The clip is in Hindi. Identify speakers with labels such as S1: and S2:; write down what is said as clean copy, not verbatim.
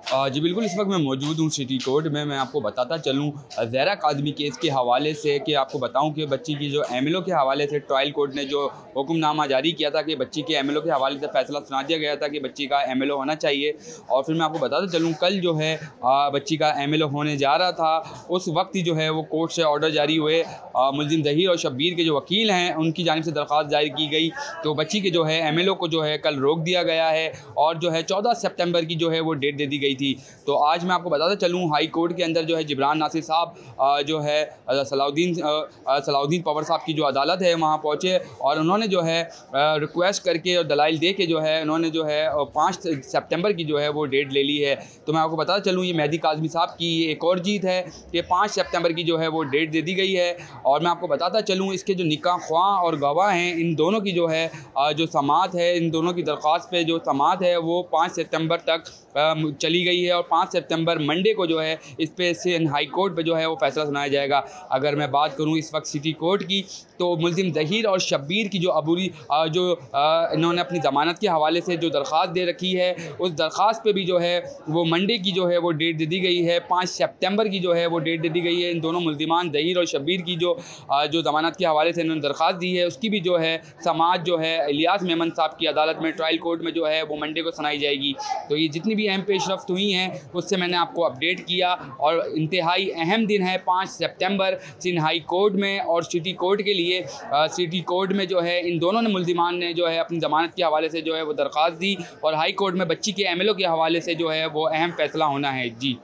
S1: जी बिल्कुल, इस वक्त मैं मौजूद हूँ सिटी कोर्ट में। मैं आपको बताता चलूँ ज़हरा काज़मी केस के हवाले से कि आपको बताऊँ कि बच्ची की जो एमएलओ के हवाले से ट्रायल कोर्ट ने जो हुक्मनामा जारी किया था कि बच्ची के एमएलओ के हवाले से फ़ैसला सुना दिया गया था कि बच्ची का एमएलओ होना चाहिए। और फिर मैं आपको बताता चलूँ कल जो है बच्ची का एमएलओ होने जा रहा था, उस वक्त ही जो है वो कोर्ट से ऑर्डर जारी हुए। मुलजिम ज़हीर और शब्बीर के जो वकील हैं उनकी जानिब से दरख्वास्त जारी की गई, तो बच्ची के जो है एमएलओ को जो है कल रोक दिया गया है और जो है 14 सितंबर की जो है वो डेट दे दी गई थी। तो आज मैं आपको बताता चलूँ हाई कोर्ट के अंदर जो है जिब्रान नासिर साहब जो है सलाउद्दीन पवर साहब की जो अदालत है वहाँ पहुँचे और उन्होंने जो है रिक्वेस्ट करके और दलाइल दे के जो है उन्होंने जो है 5 सितंबर की जो है वो डेट ले ली है। तो मैं आपको बताता चलूँ ये मेहदी काज़मी साहब की एक और जीत है कि 5 सितंबर की जो है वो डेट दे दी गई है। और मैं आपको बताता चलूँ इसके जो निकाह ख्वाह और गवाह हैं इन दोनों की जो है जो समाअत है, इन दोनों की दरख्वास्त पे जो समाअत है वो 5 सितंबर तक चली गई है और 5 सितंबर मंडे को जो है इस पे से हाई कोर्ट पे जो है वो फैसला सुनाया जाएगा। अगर मैं बात करूँ इस वक्त सिटी कोर्ट की, तो मुलजिम ज़हीर और शब्बीर की जो अबूरी जो इन्होंने अपनी ज़मानत के हवाले से जो दरख्वास्त दे रखी है उस दरख्वास्त पे भी जो है वो मंडे की जो है वो डेट दे दी गई है, 5 सितंबर की जो है वो डेट दे दी गई है। इन दोनों मुलजिमान ज़हीर और शब्बीर की जो ज़मानत के हवाले से इन्होंने दरख्वास्त दी है उसकी भी जो है समाअत जो है इलियास मेमन साहब की अदालत में ट्रायल कोर्ट में जो है वो मंडे को सुनाई जाएगी। तो ये जितनी भी अहम पेशरफ्त हुई हैं उससे मैंने आपको अपडेट किया और इंतहाई अहम दिन है 5 सितंबर सिंध हाई कोर्ट में और सिटी कोर्ट के लिए। सिटी कोर्ट में जो है इन दोनों ने मुलजिमान ने जो है अपनी ज़मानत के हवाले से जो है वो दरख्वास्त दी और हाई कोर्ट में बच्ची के एमएलओ के हवाले से जो है वो अहम फैसला होना है। जी।